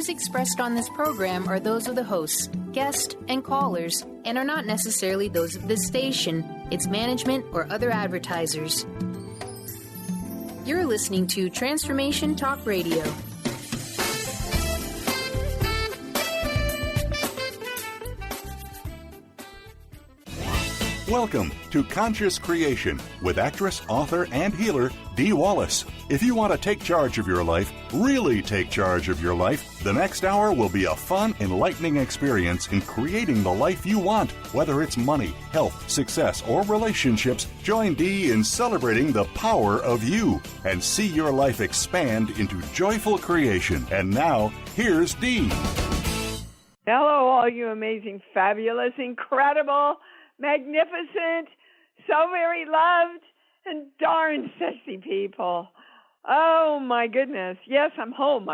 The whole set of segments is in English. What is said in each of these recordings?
views expressed on this program are those of the hosts, guests, and callers, and are not necessarily those of this station, its management, or other advertisers. You're listening to Transformation Talk Radio. Welcome to Conscious Creation with actress, author, and healer Dee Wallace. If you want to take charge of your life, really take charge of your life, the next hour will be a fun, enlightening experience in creating the life you want. Whether it's money, health, success, or relationships, join Dee in celebrating the power of you and see your life expand into joyful creation. And now, here's Dee. Hello, all you amazing, fabulous, incredible, magnificent, so very loved, and darn sexy people. Oh, my goodness. Yes, I'm home.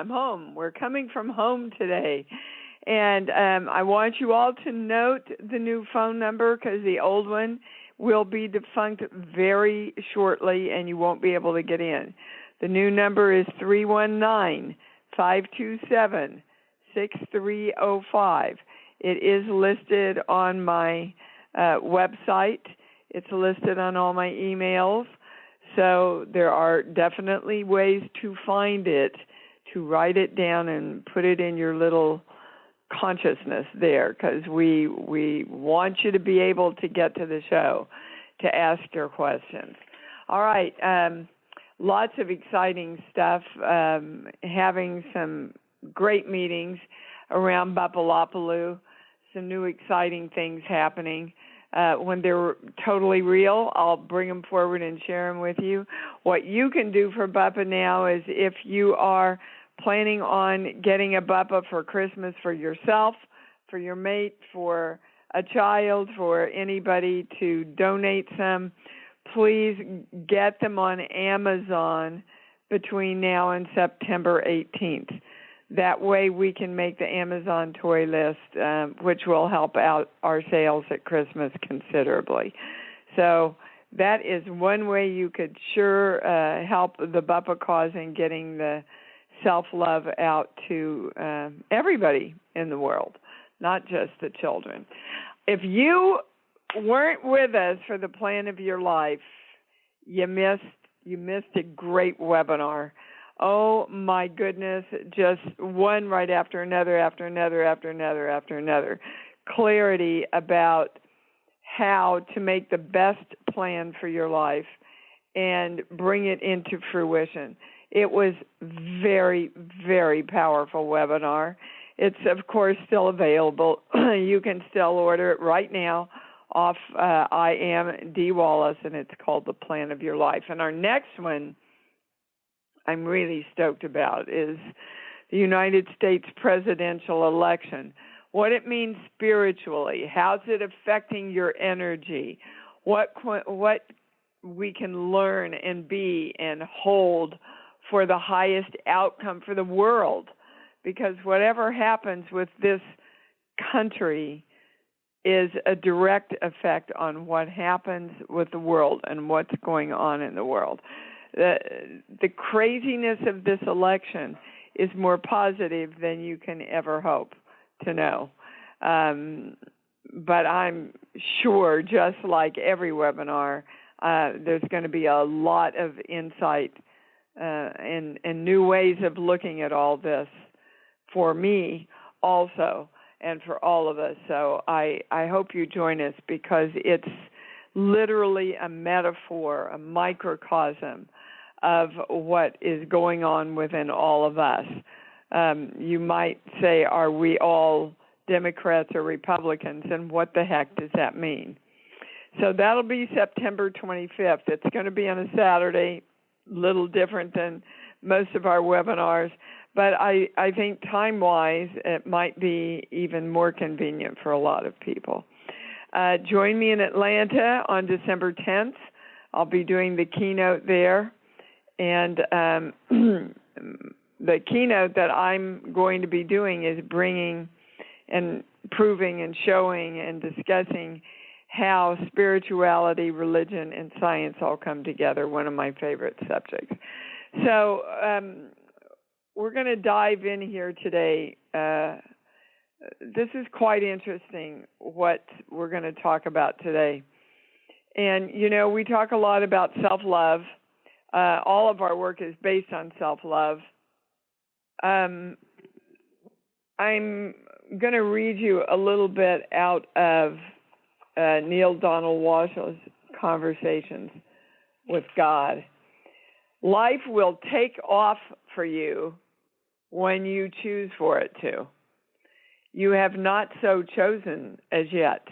We're coming from home today. And I want you all to note the new phone number because the old one will be defunct very shortly and you won't be able to get in. The new number is 319-527-6305. It is listed on my website. It's listed on all my emails. So there are definitely ways to find it, to write it down and put it in your little consciousness there, because we want you to be able to get to the show to ask your questions. All right. Lots of exciting stuff. Having some great meetings around Bapalopaloo. Some new exciting things happening. When they're totally real, I'll bring them forward and share them with you. What you can do for Bappa now is if you are planning on getting a Bappa for Christmas for yourself, for your mate, for a child, for anybody to donate some, please get them on Amazon between now and September 18th. That way we can make the Amazon toy list, which will help out our sales at Christmas considerably. So that is one way you could sure help the Bappa cause in getting the self-love out to everybody in the world, not just the children. If you weren't with us for the plan of your life, you missed a great webinar. Oh, my goodness, just one right after another, after another. Clarity about how to make the best plan for your life and bring it into fruition. It was very, very powerful webinar. It's, of course, still available. You can still order it right now off I Am Dee Wallace, and it's called The Plan of Your Life. And our next one I'm really stoked about is the United States presidential election, what it means spiritually, how's it affecting your energy, what we can learn and be and hold for the highest outcome for the world, because whatever happens with this country is a direct effect on what happens with the world and what's going on in the world. The craziness of this election is more positive than you can ever hope to know. But I'm sure, just like every webinar, there's going to be a lot of insight and new ways of looking at all this for me also and for all of us. So I hope you join us, because it's literally a metaphor, a microcosm of what is going on within all of us. You might say, are we all Democrats or Republicans, and what the heck does that mean? So that'll be September 25th. It's going to be on a Saturday, little different than most of our webinars, but I think time-wise it might be even more convenient for a lot of people. Join me in Atlanta on December 10th. I'll be doing the keynote there. And the keynote that I'm going to be doing is bringing and proving and showing and discussing how spirituality, religion, and science all come together, one of my favorite subjects. So we're going to dive in here today. This is quite interesting what we're going to talk about today. And, we talk a lot about self-love. All of our work is based on self-love. I'm going to read you a little bit out of Neil Donald Walsh's Conversations with God. Life will take off for you when you choose for it to. You have not so chosen as yet.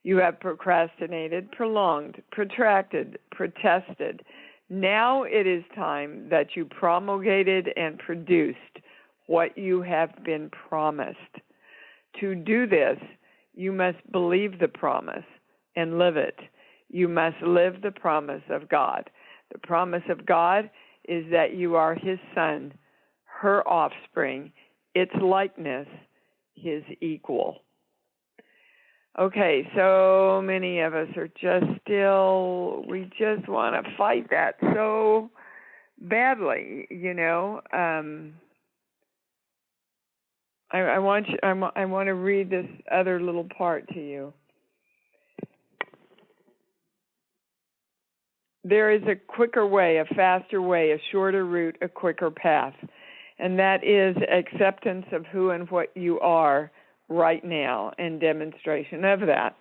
You have procrastinated, prolonged, protracted, protested. Now it is time that you promulgated and produced what you have been promised. To do this, you must believe the promise and live it. You must live the promise of God. The promise of God is that you are His son, her offspring, its likeness, His equal. Okay, so many of us are we just want to fight that so badly, I want to read this other little part to you. There is a quicker way, a faster way, a shorter route, a quicker path, and that is acceptance of who and what you are right now and demonstration of that.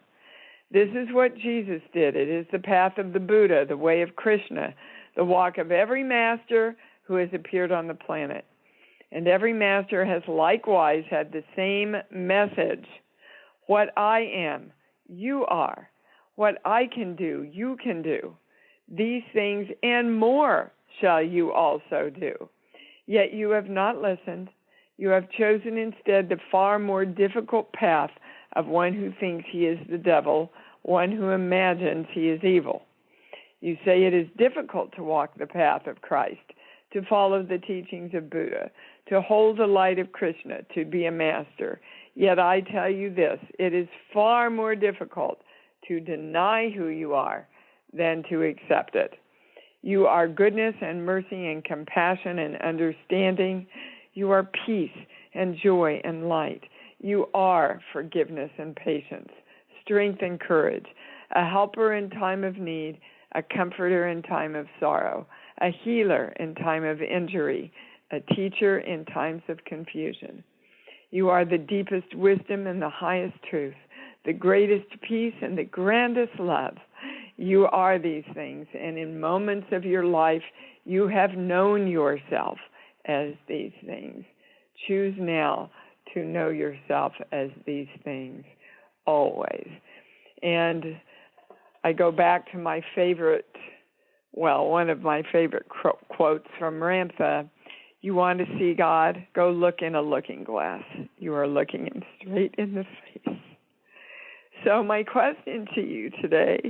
This is what Jesus did. It is the path of the Buddha, the way of Krishna, the walk of every master who has appeared on the planet. And every master has likewise had the same message. What I am, you are. What I can do, you can do. These things and more shall you also do. Yet you have not listened. You have chosen instead the far more difficult path of one who thinks he is the devil, one who imagines he is evil. You say it is difficult to walk the path of Christ, to follow the teachings of Buddha, to hold the light of Krishna, to be a master. Yet I tell you this, it is far more difficult to deny who you are than to accept it. You are goodness and mercy and compassion and understanding. You are peace and joy and light. You are forgiveness and patience, strength and courage, a helper in time of need, a comforter in time of sorrow, a healer in time of injury, a teacher in times of confusion. You are the deepest wisdom and the highest truth, the greatest peace and the grandest love. You are these things, and in moments of your life, you have known yourself as these things. Choose now to know yourself as these things, always. And I go back to my favorite, one of my favorite quotes from Ramtha. You want to see God? Go look in a looking glass. You are looking him straight in the face. So my question to you today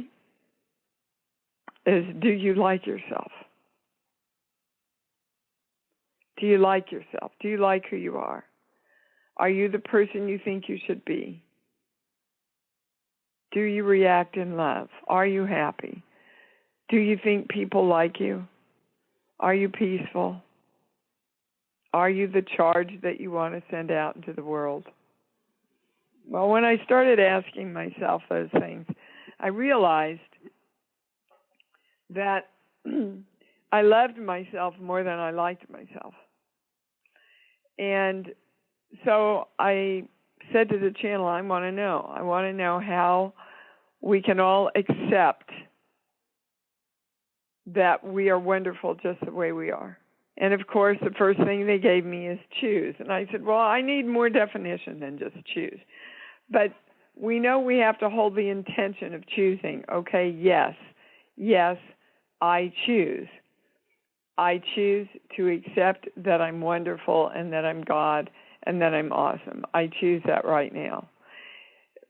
is, do you like yourself? Do you like yourself? Do you like who you are? Are you the person you think you should be? Do you react in love? Are you happy? Do you think people like you? Are you peaceful? Are you the charge that you want to send out into the world? Well, when I started asking myself those things, I realized that I loved myself more than I liked myself. And so I said to the channel, I want to know how we can all accept that we are wonderful just the way we are. And of course, the first thing they gave me is choose. And I said, well, I need more definition than just choose. But we know we have to hold the intention of choosing. Okay, yes, I choose. I choose to accept that I'm wonderful and that I'm God and that I'm awesome. I choose that right now.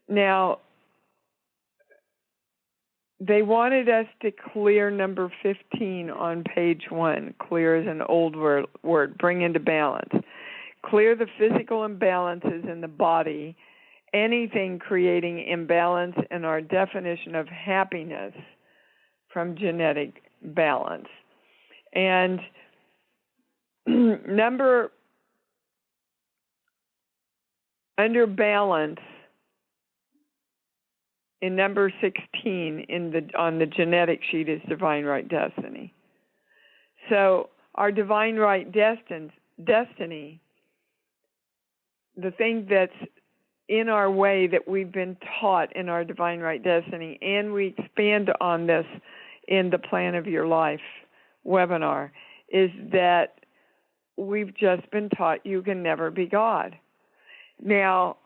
Now, they wanted us to clear number 15 on page 1. Clear is an old word, bring into balance. Clear the physical imbalances in the body, anything creating imbalance in our definition of happiness from genetic balance. And under balance in number 16 on the genetic sheet is divine right destiny. So our divine right destiny, the thing that's in our way that we've been taught in our divine right destiny, and we expand on this in the Plan of Your Life webinar, is that we've just been taught you can never be God. Now,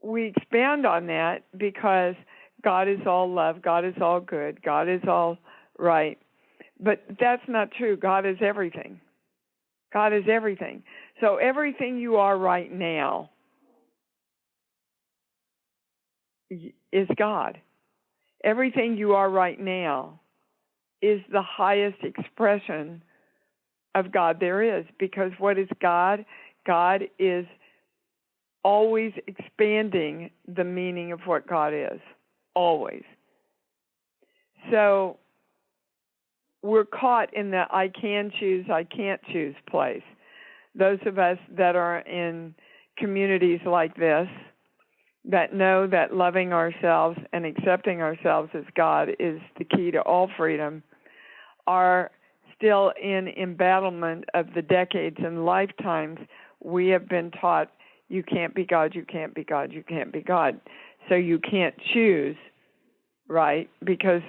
we expand on that because God is all love, God is all good, God is all right. But that's not true. God is everything. God is everything. So everything you are right now is God. Everything you are right now is the highest expression of God there is. Because what is God? God is always expanding the meaning of what God is. Always. So we're caught in the I can choose, I can't choose place. Those of us that are in communities like this, that know that loving ourselves and accepting ourselves as God is the key to all freedom, are still in embattlement of the decades and lifetimes we have been taught you can't be God, you can't be God, you can't be God. So you can't choose, right? Because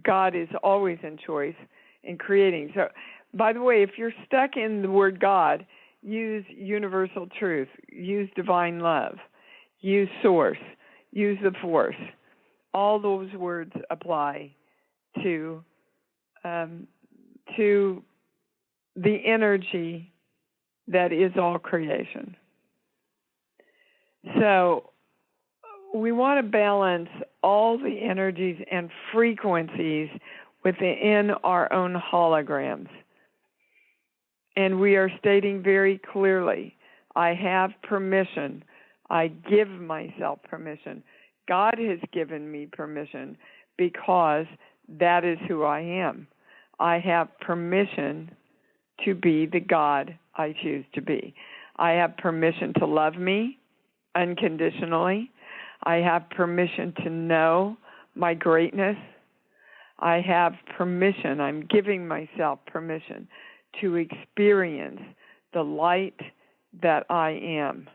God is always in choice in creating. So, by the way, if you're stuck in the word God, use universal truth, use divine love, use source, use the force. All those words apply to the energy that is all creation. So we want to balance all the energies and frequencies within our own holograms. And we are stating very clearly, I have permission. I give myself permission. God has given me permission because that is who I am. I have permission to be the God I choose to be. I have permission to love me unconditionally. I have permission to know my greatness. I have permission, I'm giving myself permission to experience the light that I am.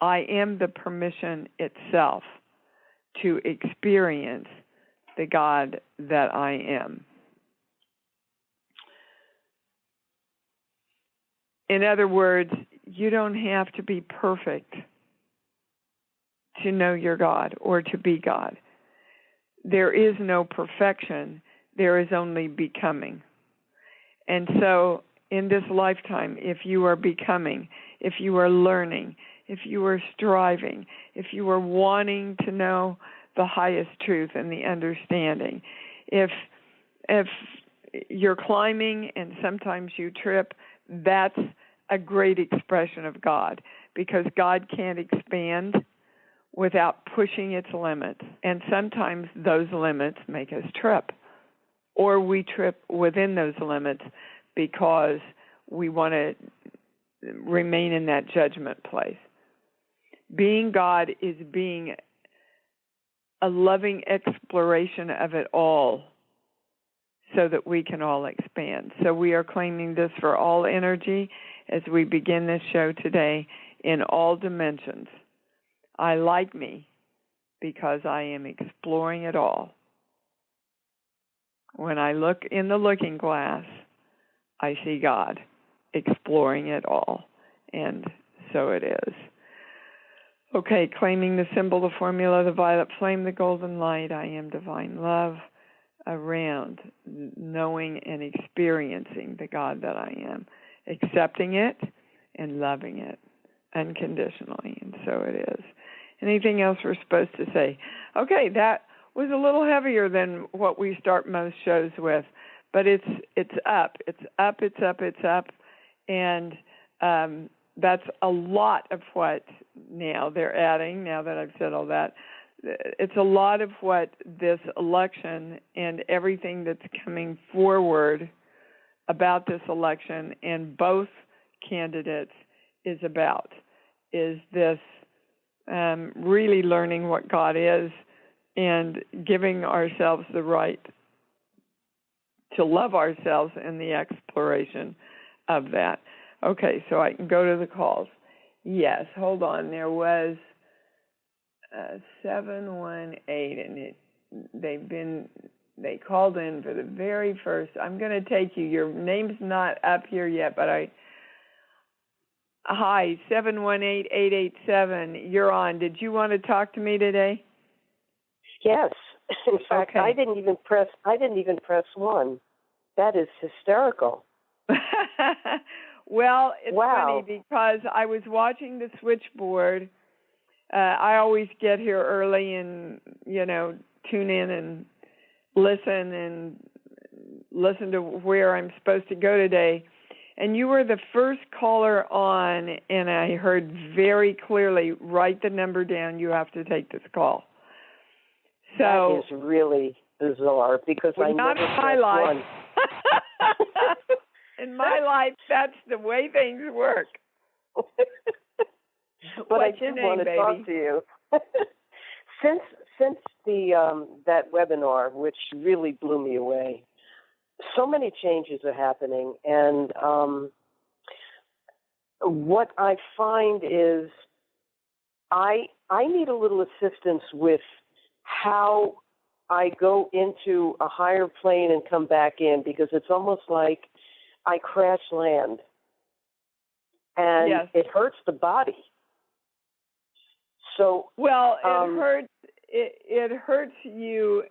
I am the permission itself to experience the God that I am. In other words, you don't have to be perfect to know your God or to be God. There is no perfection. There is only becoming. And so in this lifetime, if you are becoming, if you are learning, if you are striving, if you are wanting to know the highest truth and the understanding, if you're climbing and sometimes you trip, that's a great expression of God, because God can't expand without pushing its limits. And sometimes those limits make us trip, or we trip within those limits because we want to remain in that judgment place. Being God is being a loving exploration of it all so that we can all expand. So we are claiming this for all energy as we begin this show today in all dimensions. I like me because I am exploring it all. When I look in the looking glass, I see God exploring it all. And so it is. Okay, claiming the symbol, the formula, the violet flame, the golden light, I am divine love, around knowing and experiencing the God that I am, accepting it and loving it unconditionally, and so it is. Anything else we're supposed to say? Okay, that was a little heavier than what we start most shows with, but it's up, and that's a lot of what now they're adding, now that I've said all that. It's a lot of what this election and everything that's coming forward about this election and both candidates is about, is this really learning what God is and giving ourselves the right to love ourselves in the exploration of that. Okay, so I can go to the calls. Yes, hold on. There was 718, and they called in for the very first. I'm going to take you. Your name's not up here yet, but hi, 718-887. You're on. Did you want to talk to me today? Yes. In fact, okay. I didn't even press one. That is hysterical. Well, it's wow. funny because I was watching the switchboard. I always get here early and, tune in and listen to where I'm supposed to go today. And you were the first caller on, and I heard very clearly, write the number down, you have to take this call. So that is really bizarre because I not never in my pressed life. one. In my life, that's the way things work. But I did want to talk to you. Since the that webinar, which really blew me away, so many changes are happening, and what I find is I need a little assistance with how I go into a higher plane and come back in, because it's almost like I crash land, and yes. It hurts the body. So it hurts you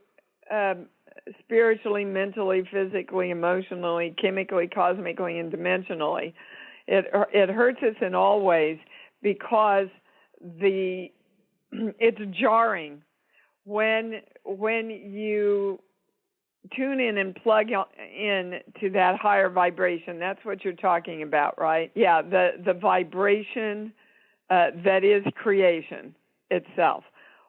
spiritually, mentally, physically, emotionally, chemically, cosmically, and dimensionally. It hurts us in all ways because it's jarring when you tune in and plug in to that higher vibration. That's what you're talking about, right? Yeah, the vibration that is creation itself.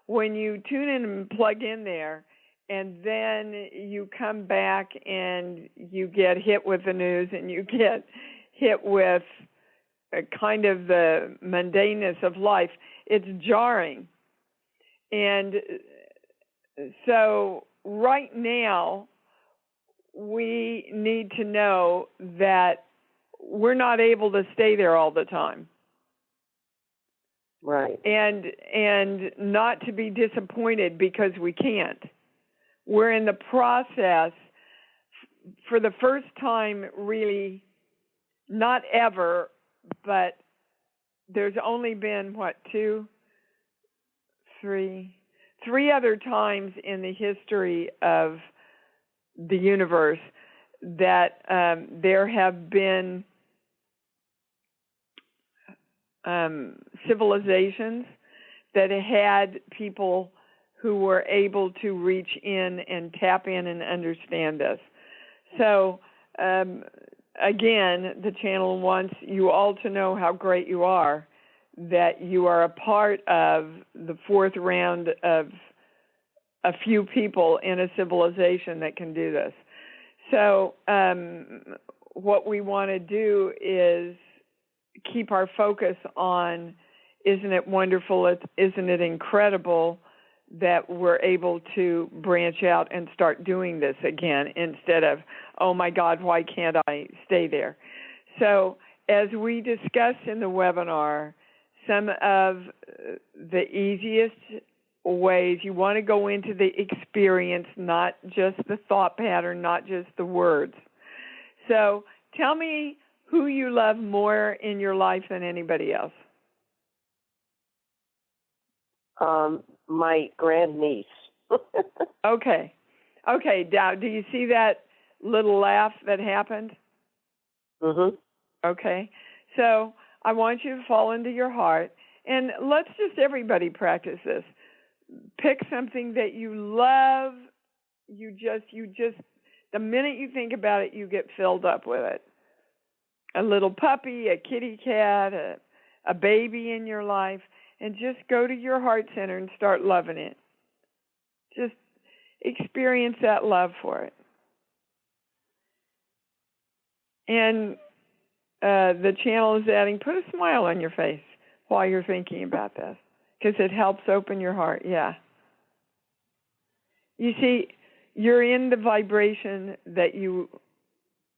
When you tune in and plug in there, and then you come back and you get hit with the news and you get hit with kind of the mundaneness of life, it's jarring. And so right now, we need to know that we're not able to stay there all the time. Right. And not to be disappointed because we can't. We're in the process, for the first time, really, not ever, but there's only been, three other times in the history of the universe that there have been civilizations that had people who were able to reach in and tap in and understand us. So, again, the channel wants you all to know how great you are, that you are a part of the fourth round of a few people in a civilization that can do this. So what we want to do is keep our focus on, isn't it wonderful, isn't it incredible that we're able to branch out and start doing this again instead of, oh my God, why can't I stay there? So as we discussed in the webinar, some of the easiest ways, you want to go into the experience, not just the thought pattern, not just the words. So tell me who you love more in your life than anybody else. My grandniece. Okay. Now, do you see that little laugh that happened? Mm-hmm. Okay. So I want you to fall into your heart, and let's just everybody practice this. Pick something that you love. You just, the minute you think about it, you get filled up with it. A little puppy, a kitty cat, a baby in your life, and just go to your heart center and start loving it. Just experience that love for it. And the channel is adding, put a smile on your face while you're thinking about this, because it helps open your heart. Yeah. You see, you're in the vibration that you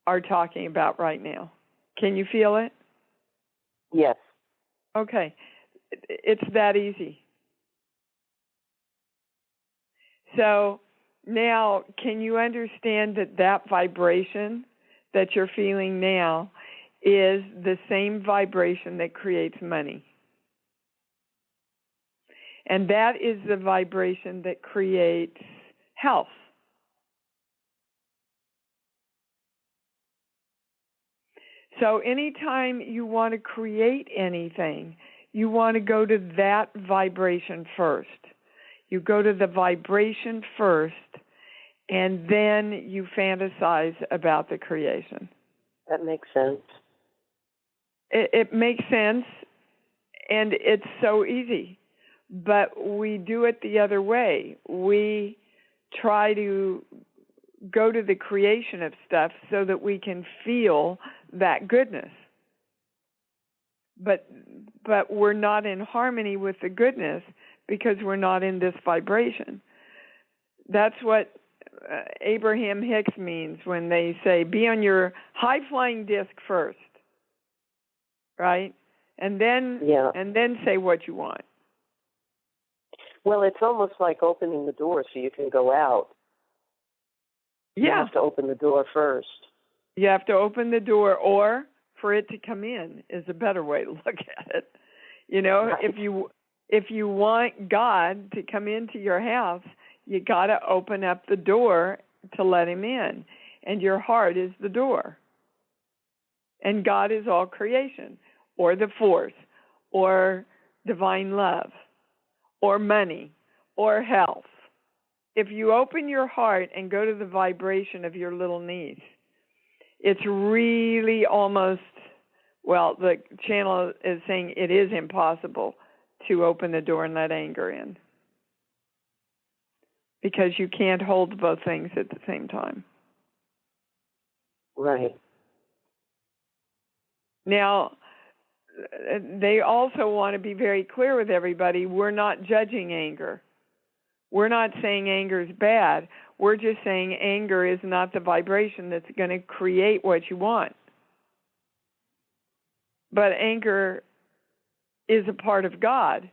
are talking about right now. Can you feel it? Yes. Okay. It's that easy. So now, can you understand that that vibration that you're feeling now is the same vibration that creates money? And that is the vibration that creates health. So anytime you want to create anything, you want to go to that vibration first. You go to the vibration first, and then you fantasize about the creation. That makes sense. It makes sense, and it's so easy. But we do it the other way. We try to go to the creation of stuff so that we can feel that goodness. But we're not in harmony with the goodness because we're not in this vibration. That's what Abraham Hicks means when they say, be on your high-flying disc first, right? And then say what you want. Well, it's almost like opening the door so you can go out. Yeah. You have to open the door first. You have to open the door, or for it to come in is a better way to look at it. You know, right. if you want God to come into your house, you got to open up the door to let him in. And your heart is the door. And God is all creation, or the force, or divine love, or money, or health. If you open your heart and go to the vibration of your little niece, it's really almost, well, the channel is saying it is impossible to open the door and let anger in, because you can't hold both things at the same time. Right. Now, they also want to be very clear with everybody, we're not judging anger. We're not saying anger is bad. We're just saying anger is not the vibration that's going to create what you want. But anger is a part of God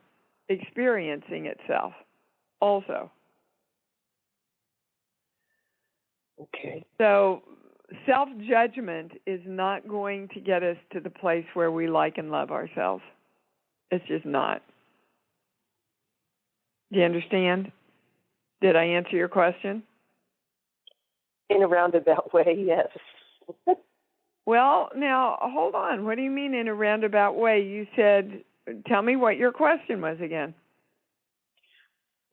experiencing itself also. Okay. So self-judgment is not going to get us to the place where we like and love ourselves. It's just not. Do you understand? Did I answer your question? In a roundabout way, yes. Well, now, hold on. What do you mean in a roundabout way? You said, tell me what your question was again.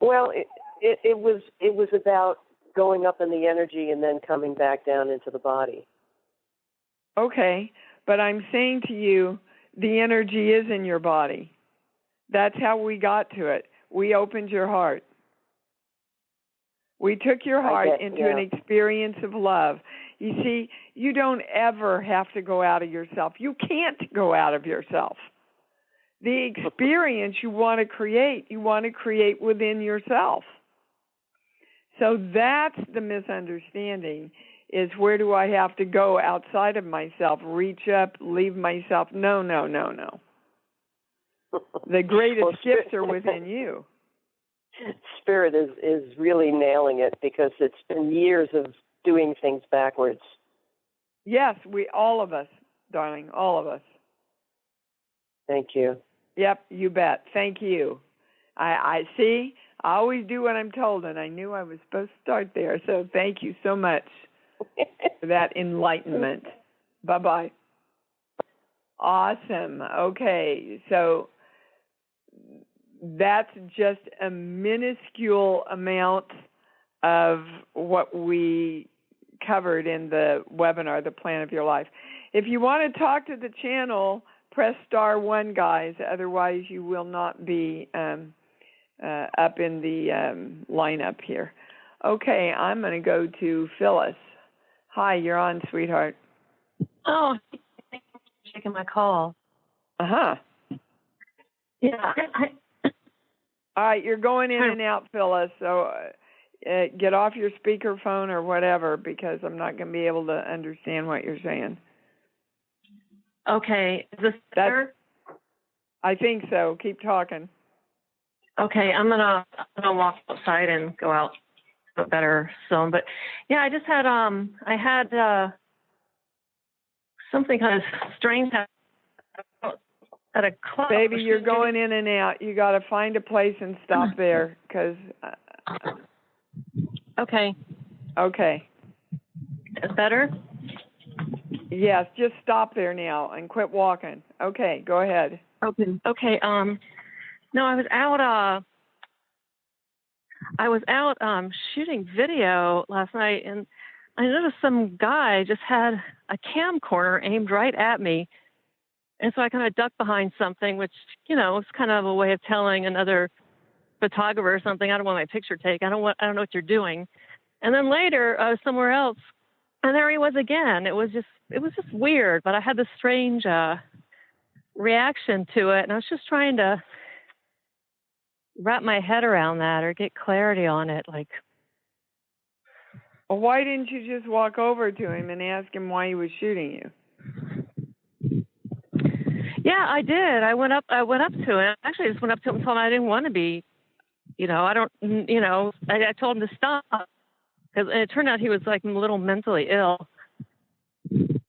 Well, it was about going up in the energy and then coming back down into the body. Okay, but I'm saying to you, the energy is in your body. That's how we got to it. We opened your heart. We took your heart into an experience of love. You see, you don't ever have to go out of yourself. You can't go out of yourself. The experience you want to create within yourself. So that's the misunderstanding, is where do I have to go outside of myself, reach up, leave myself? No. The greatest gifts are within you. Spirit is really nailing it, because it's been years of doing things backwards. Yes, all of us, darling, all of us. Thank you. Yep, you bet. Thank you. I see. I always do what I'm told, and I knew I was supposed to start there. So thank you so much for that enlightenment. Bye-bye. Awesome. Okay, so that's just a minuscule amount of what we covered in the webinar, The Plan of Your Life. If you want to talk to the channel, press *1, guys. Otherwise, you will not be up in the lineup here. Okay, I'm going to go to Phyllis. Hi, you're on, sweetheart. Oh, thanks for taking my call. Uh-huh. Yeah. All right, you're going in and out, Phyllis, so get off your speakerphone or whatever, because I'm not going to be able to understand what you're saying. Okay. Is this better? I think so. Keep talking. Okay, I'm gonna walk outside and go out to a better zone. But yeah, I just had I had something kind of strange happen at a club. Baby, you're going in and out. You got to find a place and stop there, because. Okay. Okay. Is better? Yes, just stop there now and quit walking. Okay, go ahead. Okay. No, I was out shooting video last night, and I noticed some guy just had a camcorder aimed right at me. And so I kind of ducked behind something, which, is kind of a way of telling another photographer or something, I don't want my picture taken. I don't know what you're doing. And then later I was somewhere else, and there he was again. It was just weird, but I had this strange reaction to it, and I was just trying to wrap my head around that or get clarity on it. Like, well, why didn't you just walk over to him and ask him why he was shooting you? Yeah, I did. I went up to him. Actually, I just went up to him and told him I didn't want to be, I told him to stop. And it turned out he was like a little mentally ill.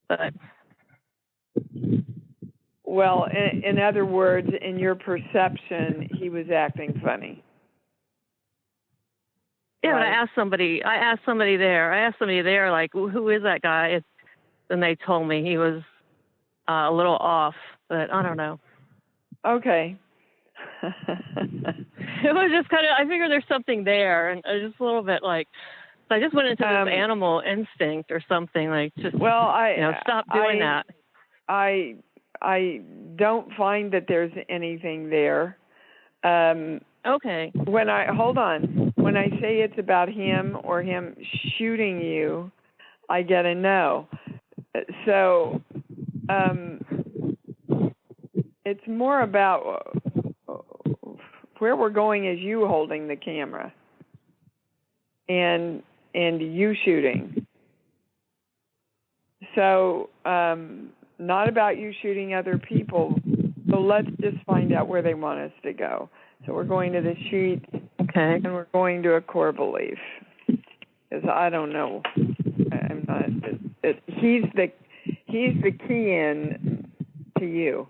But. Well, in other words, in your perception, he was acting funny. Yeah, right? But I asked somebody there, like, who is that guy? And they told me he was a little off, but I don't know. Okay. It was just kind of, I figured there's something there, and just a little bit like, so I just went into this animal instinct or something, like, just, stop doing that. I don't find that there's anything there. Okay. When I say it's about him or him shooting you, I get a no. So it's more about where we're going is you holding the camera and you shooting. So not about you shooting other people. So let's just find out where they want us to go. So we're going to the sheet, okay, and we're going to a core belief. Because I don't know, I'm not. He's the key in to you.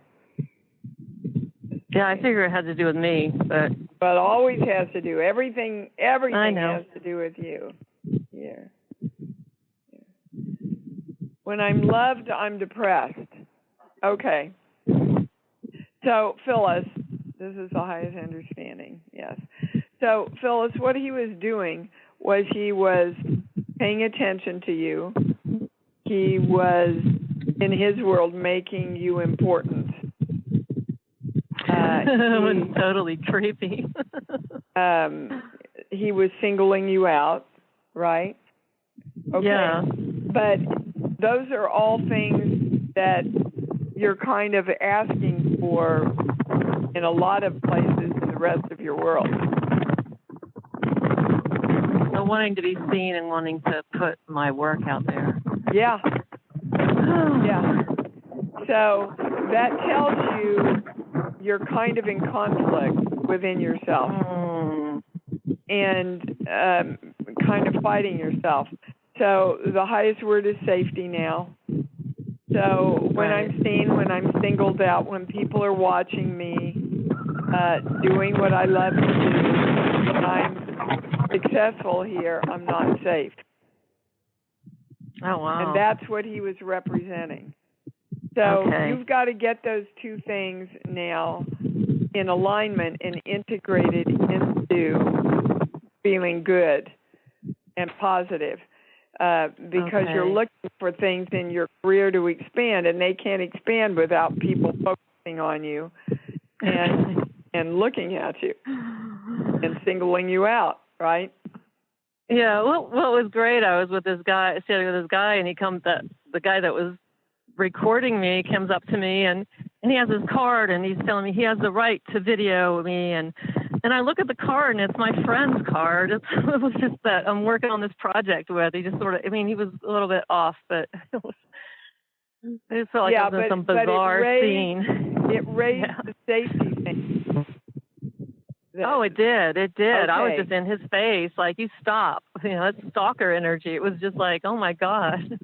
Yeah, I figure it had to do with me, but always has to do everything has to do with you. Yeah. When I'm loved, I'm depressed. Okay. So, Phyllis, this is the highest understanding, yes. So, Phyllis, what he was doing was he was paying attention to you. He was, in his world, making you important. It was totally creepy. He was singling you out, right? Okay. Yeah. But those are all things that you're kind of asking for in a lot of places in the rest of your world. So wanting to be seen and wanting to put my work out there. Yeah. Yeah. So that tells you you're kind of in conflict within yourself and kind of fighting yourself. So the highest word is safety now. So when I'm seen, when I'm singled out, when people are watching me doing what I love to do, and I'm successful here, I'm not safe. Oh, wow. And that's what he was representing. So you've got to get those two things now in alignment and integrated into feeling good and positive. Because you're looking for things in your career to expand, and they can't expand without people focusing on you and looking at you and singling you out, right? Yeah. What was great, I was with this guy, sitting with this guy, and he comes, the guy that was recording me, comes up to me, and he has his card, and he's telling me he has the right to video me, and I look at the card, and it's my friend's card. It was just that I'm working on this project with. He just sort of, I mean, he was a little bit off, but it just felt like it was some bizarre scene. It raised the safety thing. Oh, it did. It did. Okay. I was just in his face, like, you stop. That's stalker energy. It was just like, oh my God.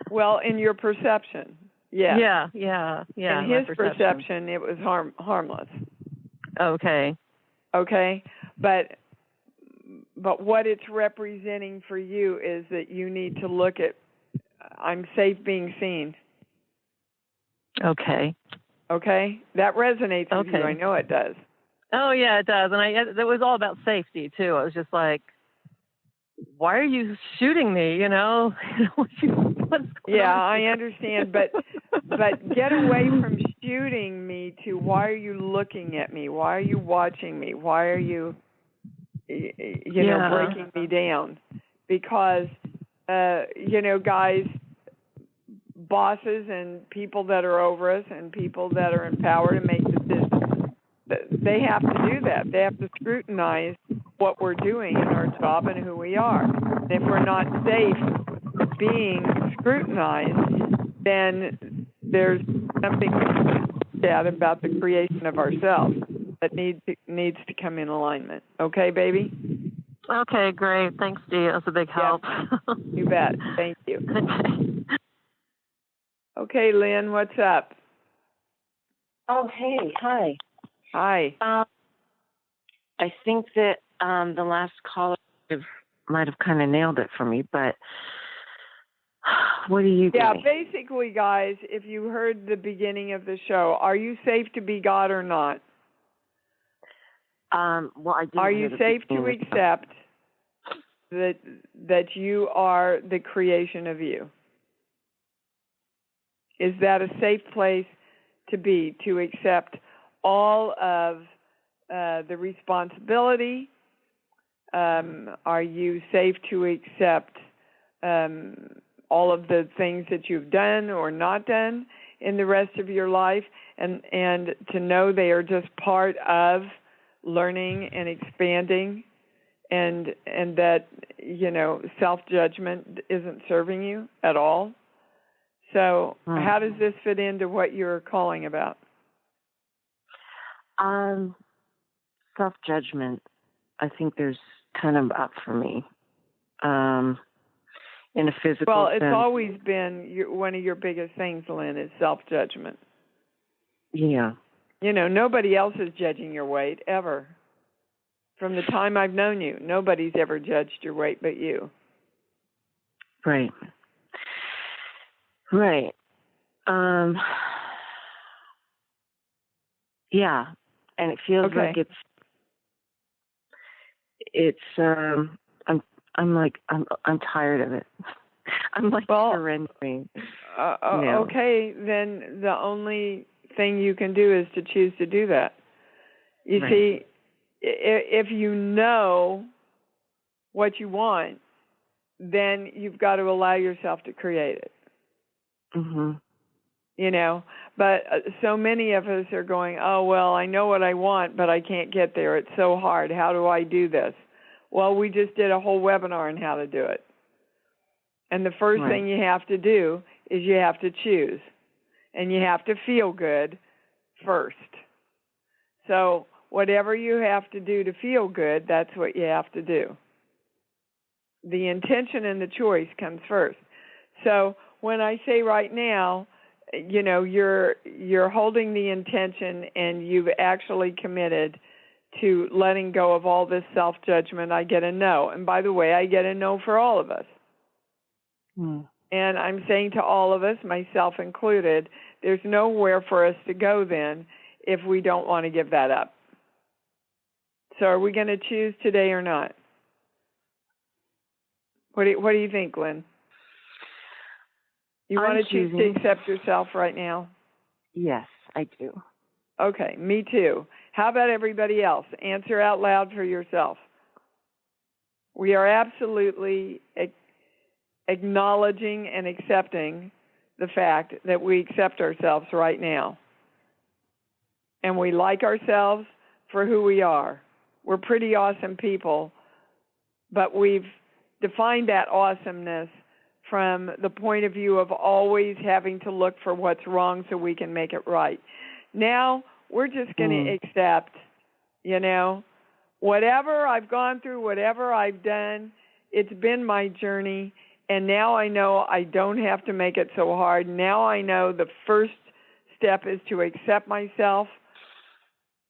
Well, in your perception, yeah. Yeah. In his perception, it was harmless. Okay. But what it's representing for you is that you need to look at, I'm safe being seen. Okay. That resonates with you. I know it does. Oh, yeah, it does. And it was all about safety, too. I was just like, why are you shooting me, What's going on? I understand, but get away from shooting me to why are you looking at me? Why are you watching me? Why are you, breaking me down? Because, guys, bosses and people that are over us and people that are in power to make decisions, they have to do that. They have to scrutinize what we're doing in our job and who we are. And if we're not safe being scrutinized, then there's something bad about the creation of ourselves that needs to come in alignment. Okay, baby? Okay, great. Thanks, Dee. That's a big help. Yep. You bet. Thank you. Okay, Lynn, what's up? Oh, hey, hi. Hi. I think that the last caller might have kind of nailed it for me, but what do you think? Yeah, basically, guys, if you heard the beginning of the show, are you safe to be God or not? Well, I didn't. Are you safe to accept that you are the creation of you? Is that a safe place to be, to accept all of the responsibility? Are you safe to accept all of the things that you've done or not done in the rest of your life, and to know they are just part of learning and expanding, and that self-judgment isn't serving you at all? So how does this fit into what you're calling about? Self-judgment, I think there's kind of up for me. In a physical Well, it's sense. always been one of your biggest things, Lynn, is self-judgment. Yeah. Nobody else is judging your weight, ever. From the time I've known you, nobody's ever judged your weight but you. Right. Yeah, and it feels like I'm tired of it. I'm like surrendering. Okay, then the only thing you can do is to choose to do that. You see, if you know what you want, then you've got to allow yourself to create it. Mm-hmm. But so many of us are going, oh, well, I know what I want, but I can't get there. It's so hard. How do I do this? Well, we just did a whole webinar on how to do it. And the first thing you have to do is you have to choose. And you have to feel good first. So whatever you have to do to feel good, that's what you have to do. The intention and the choice comes first. So when I say right now, you're holding the intention and you've actually committed to letting go of all this self-judgment, I get a no. And by the way, I get a no for all of us. And I'm saying to all of us, myself included, there's nowhere for us to go then if we don't want to give that up. So are we going to choose today or not? What do you think, Lynn? You want to choose to accept yourself right now? Yes, I do. Okay, me too. How about everybody else? Answer out loud for yourself. We are absolutely acknowledging and accepting the fact that we accept ourselves right now. And we like ourselves for who we are. We're pretty awesome people, but we've defined that awesomeness from the point of view of always having to look for what's wrong so we can make it right. Now, we're just going to accept, whatever I've gone through, whatever I've done, it's been my journey, and now I know I don't have to make it so hard. Now I know the first step is to accept myself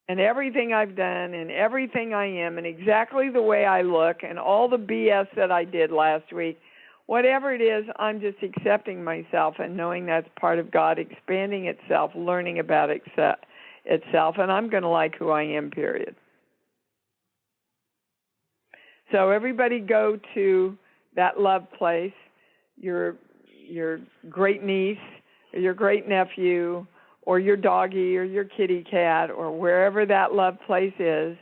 and everything I've done and everything I am and exactly the way I look and all the BS that I did last week. Whatever it is, I'm just accepting myself and knowing that's part of God expanding itself, learning about itself, and I'm going to like who I am, period. So everybody go to that love place, your great niece or your great nephew or your doggy or your kitty cat or wherever that love place is.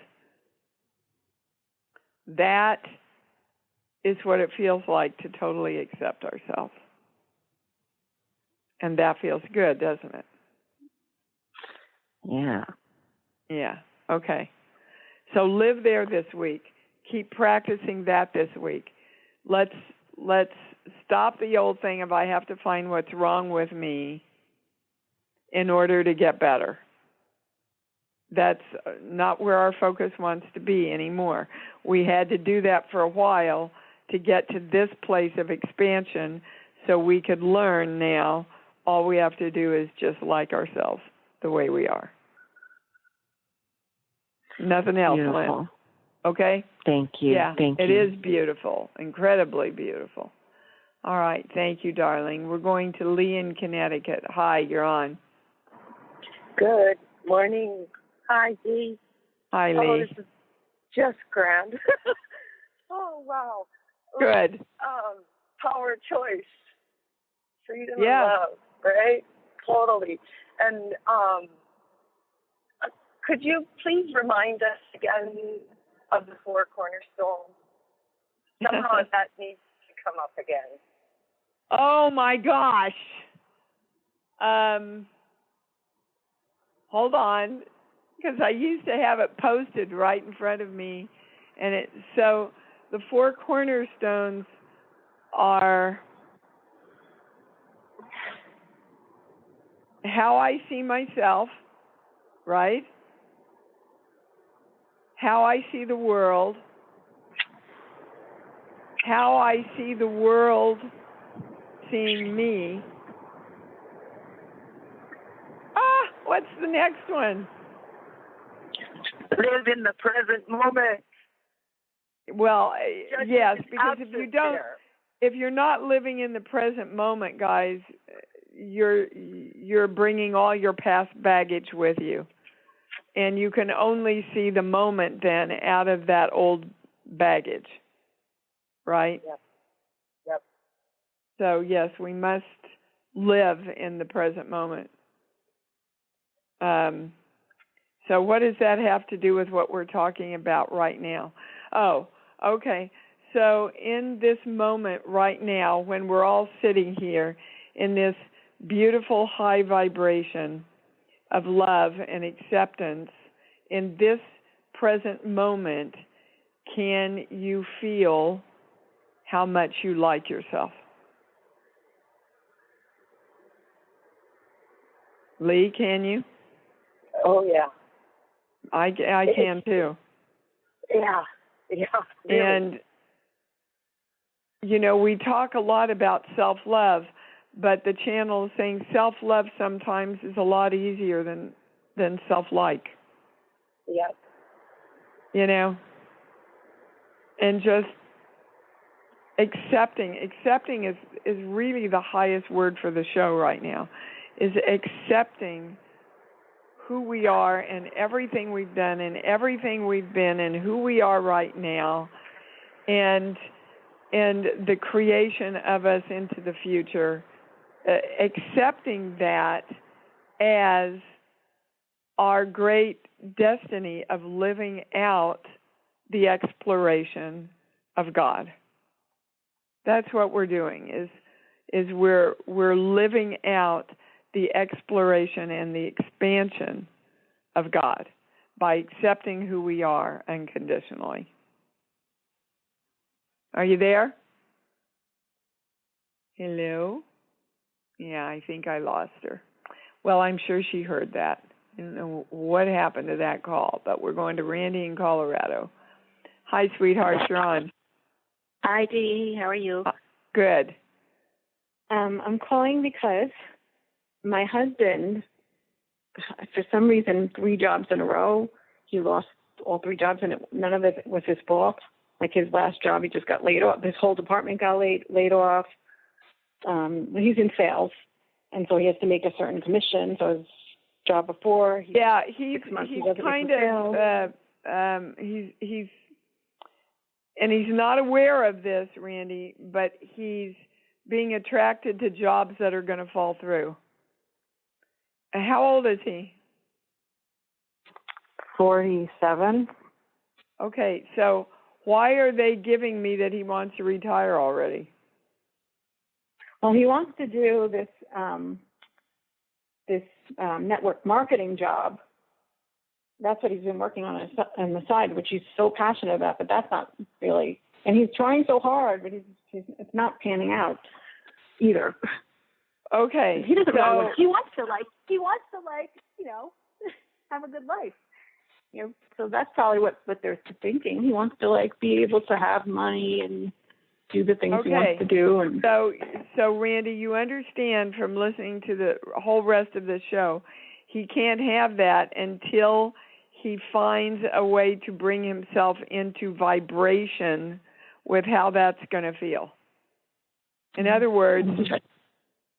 That is what it feels like to totally accept ourselves. And that feels good, doesn't it? Yeah. Yeah. Okay. So live there this week. Keep practicing that this week. Let's stop the old thing of I have to find what's wrong with me in order to get better. That's not where our focus wants to be anymore. We had to do that for a while to get to this place of expansion so we could learn now all we have to do is just like ourselves the way we are. Nothing else, Beautiful. Lynn. Okay? Thank you. Yeah, Thank you. it is beautiful, incredibly beautiful. All right, thank you, darling. We're going to Lee in Connecticut. Hi, you're on. Good morning. Hi, Dee. Hi, Lee. Oh, this is just grand. Oh, wow. Good. Power choice. Freedom and Yeah. love, right? Totally. And could you please remind us again of the four cornerstones? Somehow that needs to come up again. Oh, my gosh. Hold on, because I used to have it posted right in front of me. And so the four cornerstones are how I see myself, right? How I see the world, how I see the world seeing me. What's the next one? Live in the present moment. Well, yes, because if you're not living in the present moment, guys, you're bringing all your past baggage with you. And you can only see the moment then out of that old baggage, right? Yep. So, yes, we must live in the present moment. So what does that have to do with what we're talking about right now? Oh, okay. So in this moment right now, when we're all sitting here in this beautiful high vibration of love and acceptance, in this present moment, can you feel how much you like yourself? Lee, can you? Oh, yeah. I can too. Yeah. Really. And, we talk a lot about self-love, but the channel is saying self-love sometimes is a lot easier than self-like. Yep. And just accepting is really the highest word for the show right now, is accepting who we are and everything we've done and everything we've been and who we are right now and the creation of us into the future, accepting that as our great destiny of living out the exploration of God. That's what we're doing, is we're living out the exploration and the expansion of God by accepting who we are unconditionally. Are you there? Hello? Yeah, I think I lost her. Well, I'm sure she heard that. I don't know what happened to that call, but we're going to Randy in Colorado. Hi, sweetheart. You're on. Hi, Dee. How are you? Good. I'm calling because my husband, for some reason, 3 jobs in a row, he lost all 3 jobs, and none of it was his fault. Like his last job, he just got laid off. His whole department got laid off. He's in sales, and so he has to make a certain commission. So his job before, he's kind of he's and he's not aware of this, Randy, but he's being attracted to jobs that are going to fall through. How old is he? 47. Okay, so why are they giving me that he wants to retire already? Well, he wants to do this network marketing job. That's what he's been working on the side, which he's so passionate about. But that's not really, and he's trying so hard, but it's not panning out either. Okay, he doesn't really. He wants to have a good life. So that's probably what they're thinking. He wants to be able to have money and do the things he wants to do. And so Randy, you understand from listening to the whole rest of the show, he can't have that until he finds a way to bring himself into vibration with how that's going to feel. In other words,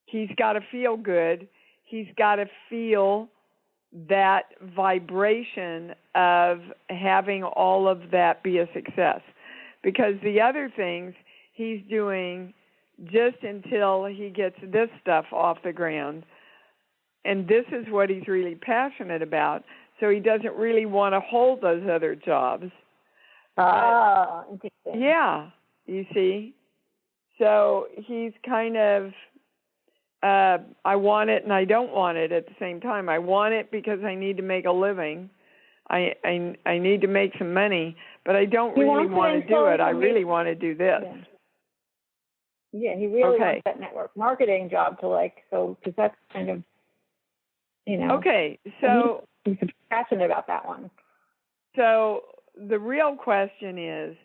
he's got to feel good. He's got to feel that vibration of having all of that be a success. Because the other things he's doing just until he gets this stuff off the ground, and this is what he's really passionate about, so he doesn't really want to hold those other jobs. Interesting. Yeah, you see? So he's kind of, I want it and I don't want it at the same time. I want it because I need to make a living. I need to make some money, but I don't really want to do it. I really want to do this. Yeah, he really wants that network marketing job because that's kind of, Okay, so he's passionate about that one. So the real question is,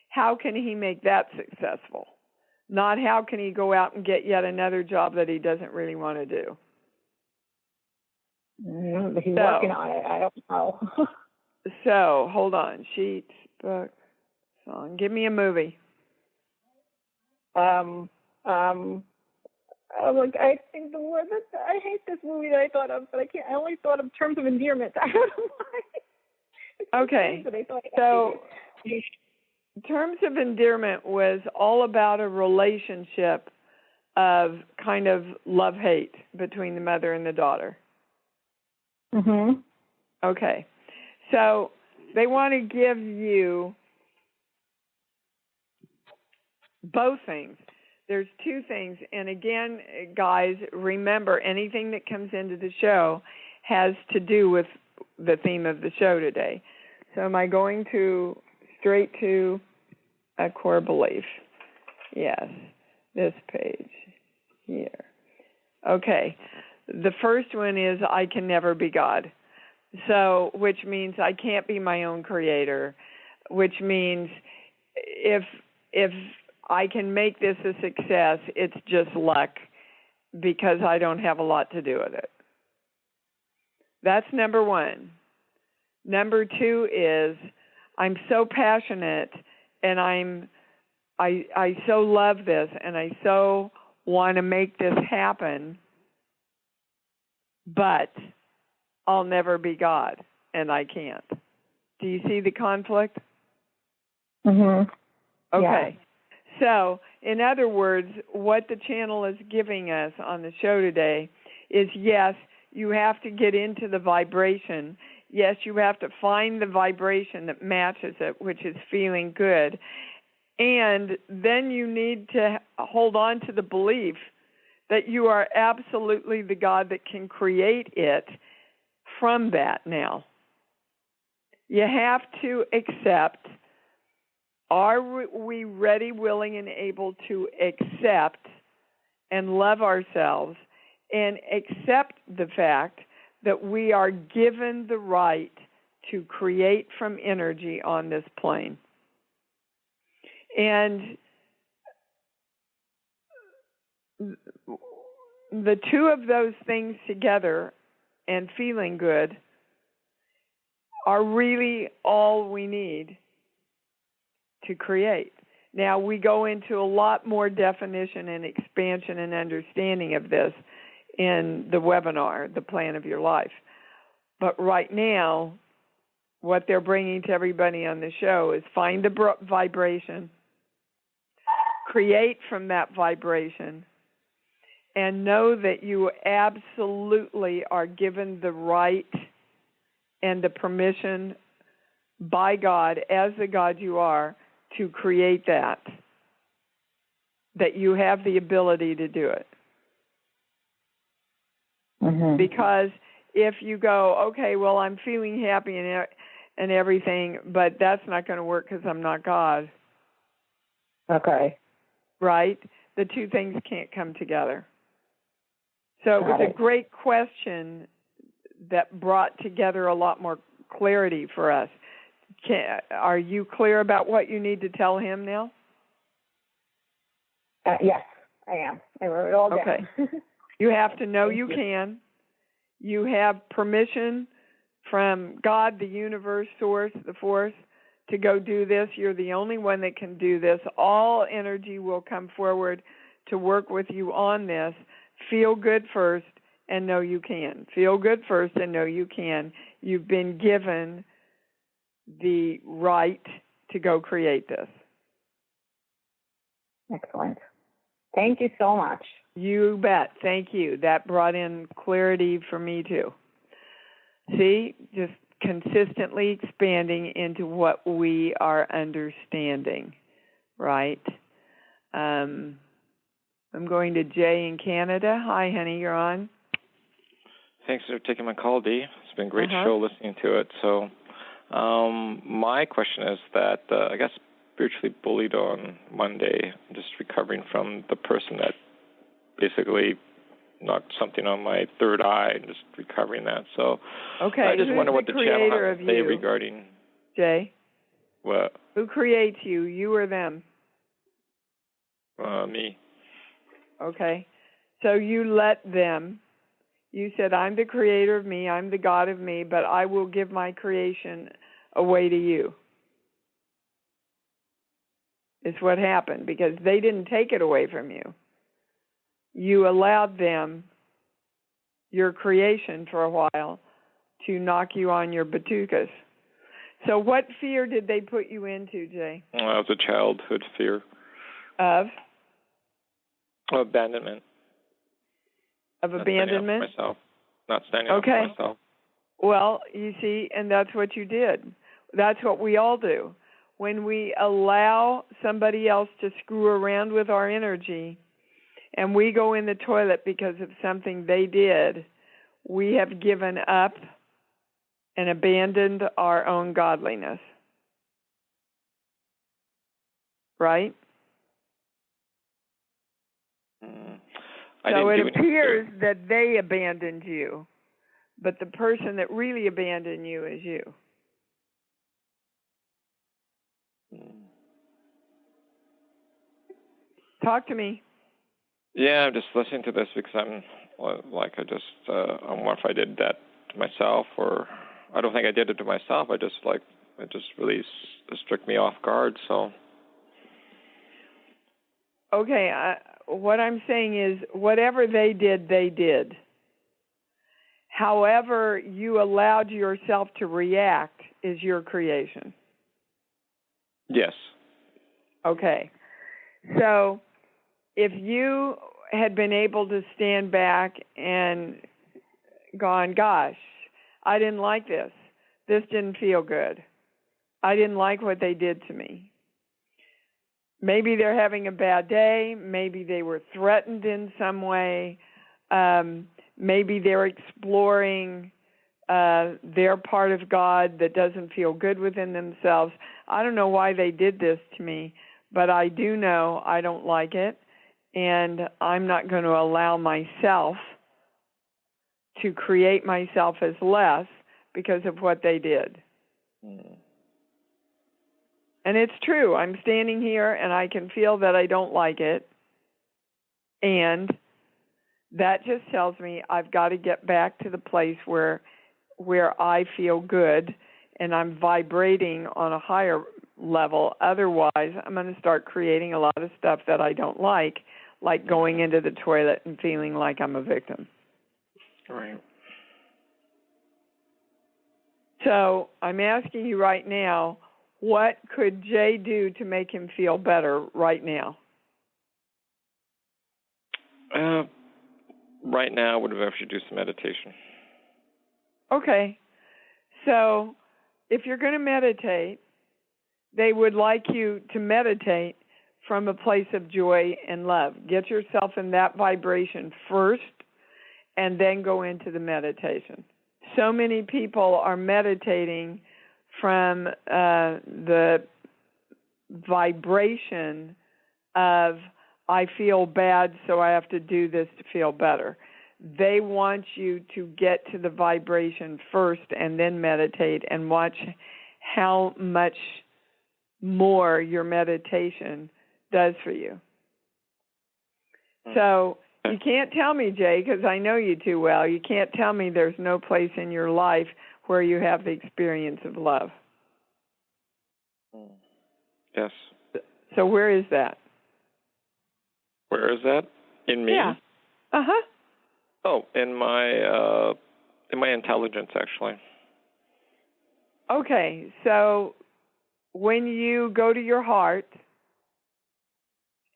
how can he make that successful? Not how can he go out and get yet another job that he doesn't really want to do. But he's working on it. I don't know. So, hold on. Sheets, book, song. Give me a movie. I think the word that I hate this movie that I thought of, but I can't. I only thought of Terms of Endearment. I don't know why. Okay. So, Terms of Endearment was all about a relationship of kind of love-hate between the mother and the daughter. Mhm. Okay. So they want to give you both things. There's 2 things. And again, guys, remember, anything that comes into the show has to do with the theme of the show today. So am I going straight to a core belief? Yes. This page here. Okay. The first one is I can never be God. So, which means I can't be my own creator, which means if I can make this a success, it's just luck because I don't have a lot to do with it. That's number 1. Number 2 is I'm so passionate and I so love this and I so want to make this happen, but I'll never be God, and I can't. Do you see the conflict? Mhm. Okay. Yeah. So, in other words, what the channel is giving us on the show today is, yes, you have to get into the vibration. Yes, you have to find the vibration that matches it, which is feeling good. And then you need to hold on to the belief that you are absolutely the God that can create it from that now. You have to accept, are we ready, willing, and able to accept and love ourselves and accept the fact that we are given the right to create from energy on this plane? And the two of those things together and feeling good are really all we need to create. Now, we go into a lot more definition and expansion and understanding of this in the webinar, The Plan of Your Life. But right now, what they're bringing to everybody on the show is find the vibration, create from that vibration, and know that you absolutely are given the right and the permission by God, as the God you are, to create that you have the ability to do it. Mm-hmm. Because if you go, okay, well, I'm feeling happy and everything, but that's not going to work because I'm not God. Okay. Right? The two things can't come together. So it was a great question that brought together a lot more clarity for us. Are you clear about what you need to tell him now? Yes, I am. I wrote it all down. Okay. You have to know you can. You have permission from God, the universe, source, the force, to go do this. You're the only one that can do this. All energy will come forward to work with you on this. Feel good first and know you can. Feel good first and know you can. You've been given the right to go create this. Excellent. Thank you so much. You bet. Thank you. That brought in clarity for me too. See, just consistently expanding into what we are understanding, right? I'm going to Jay in Canada. Hi, honey, you're on. Thanks for taking my call, Dee. It's been a great show listening to it. So my question is that I got spiritually bullied on Monday. I'm just recovering from the person that basically knocked something on my third eye and just recovering that. So I just wonder what the channel has to say regarding... Jay? What? Who creates you, you or them? Me. Okay. So you let them. You said, I'm the creator of me, I'm the God of me, but I will give my creation away to you. It's what happened, because they didn't take it away from you. You allowed them, your creation for a while, to knock you on your batukas. So what fear did they put you into, Jay? That was a childhood fear. Of? Abandonment. Of abandonment? Not standing up for myself. Well, you see, and that's what you did. That's what we all do. When we allow somebody else to screw around with our energy and we go in the toilet because of something they did, we have given up and abandoned our own godliness. Right? So it appears that they abandoned you, but the person that really abandoned you is you. Talk to me. Yeah, I'm just listening to this because I'm wonder if I did that to myself, or I don't think I did it to myself. It just really struck me off guard. So. Okay, what I'm saying is whatever they did, they did. However you allowed yourself to react is your creation. Yes. Okay. So if you had been able to stand back and gone, gosh, I didn't like this. This didn't feel good. I didn't like what they did to me. maybe they're having a bad day. Maybe they were threatened in some way. Maybe they're exploring their part of God that doesn't feel good within themselves. I don't know why they did this to me, but I do know I don't like it, and I'm not going to allow myself to create myself as less because of what they did. Mm. And it's true. I'm standing here and I can feel that I don't like it. And that just tells me I've got to get back to the place where I feel good and I'm vibrating on a higher level. Otherwise, I'm going to start creating a lot of stuff that I don't like going into the toilet and feeling like I'm a victim. Right. So I'm asking you right now, what could Jay do to make him feel better right now? Right now, I would have actually do some meditation. Okay. So if you're going to meditate, they would like you to meditate from a place of joy and love. Get yourself in that vibration first and then go into the meditation. So many people are meditating from the vibration of, I feel bad, so I have to do this to feel better. They want you to get to the vibration first and then meditate, and watch how much more your meditation does for you. So you can't tell me, Jay, because I know you too well, you can't tell me there's no place in your life where you have the experience of love. Yes. So where is that? Where is that? In me? Yeah. Uh-huh. Oh, in my intelligence, actually. Okay, so when you go to your heart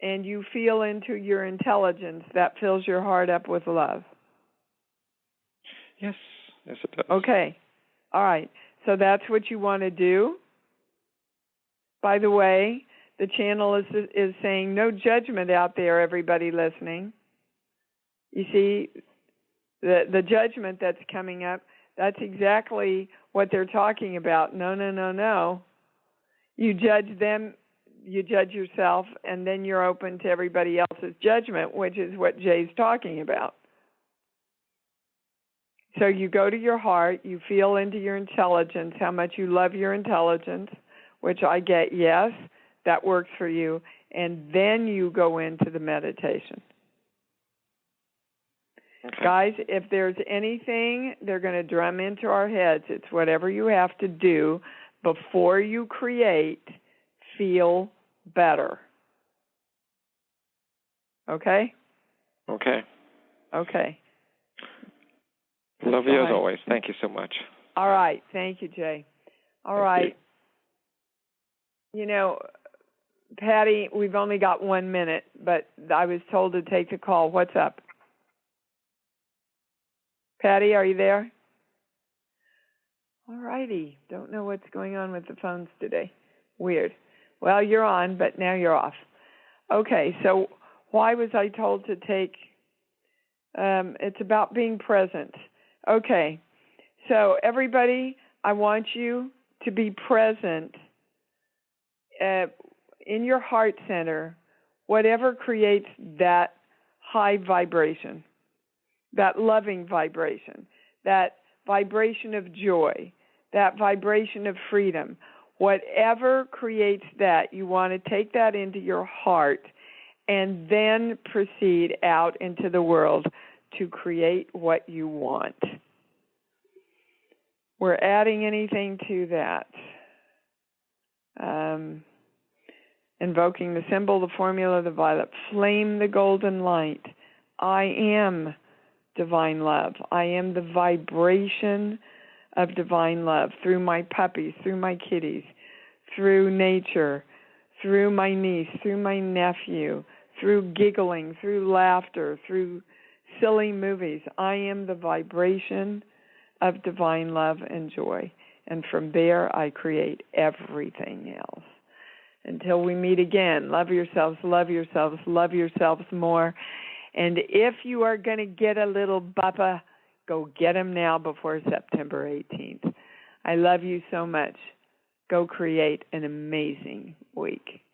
and you feel into your intelligence, that fills your heart up with love. Yes. Yes, it does. Okay. All right. So that's what you want to do. By the way, the channel is saying no judgment out there, everybody listening. You see, the judgment that's coming up, that's exactly what they're talking about. No, no, no, no. You judge them, you judge yourself, and then you're open to everybody else's judgment, which is what Jay's talking about. So you go to your heart, you feel into your intelligence, how much you love your intelligence, which I get, yes, that works for you, and then you go into the meditation. Okay. Guys, if there's anything they're going to drum into our heads, it's whatever you have to do before you create, feel better. Okay? Okay. Okay. Love you as always. Thank you so much. All right. Thank you, Jay. All right. You know, Patty, we've only got 1 minute, but I was told to take the call. What's up? Patty, are you there? All righty. Don't know what's going on with the phones today. Weird. Well, you're on, but now you're off. Okay, so why was I told to take... it's about being present. Okay, so everybody, I want you to be present in your heart center, whatever creates that high vibration, that loving vibration, that vibration of joy, that vibration of freedom. Whatever creates that, you want to take that into your heart and then proceed out into the world to create what you want. We're adding anything to that. Invoking the symbol, the formula, the violet flame, the golden light. I am divine love. I am the vibration of divine love through my puppies, through my kitties, through nature, through my niece, through my nephew, through giggling, through laughter, through silly movies. I am the vibration of divine love and joy. And from there, I create everything else. Until we meet again, love yourselves, love yourselves, love yourselves more. And if you are going to get a little buppa, go get him now before September 18th. I love you so much. Go create an amazing week.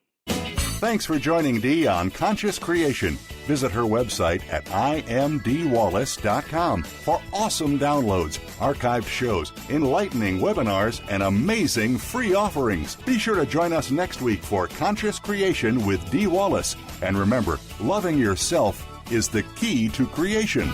Thanks for joining Dee on Conscious Creation. Visit her website at imdwallace.com for awesome downloads, archived shows, enlightening webinars, and amazing free offerings. Be sure to join us next week for Conscious Creation with Dee Wallace. And remember, loving yourself is the key to creation.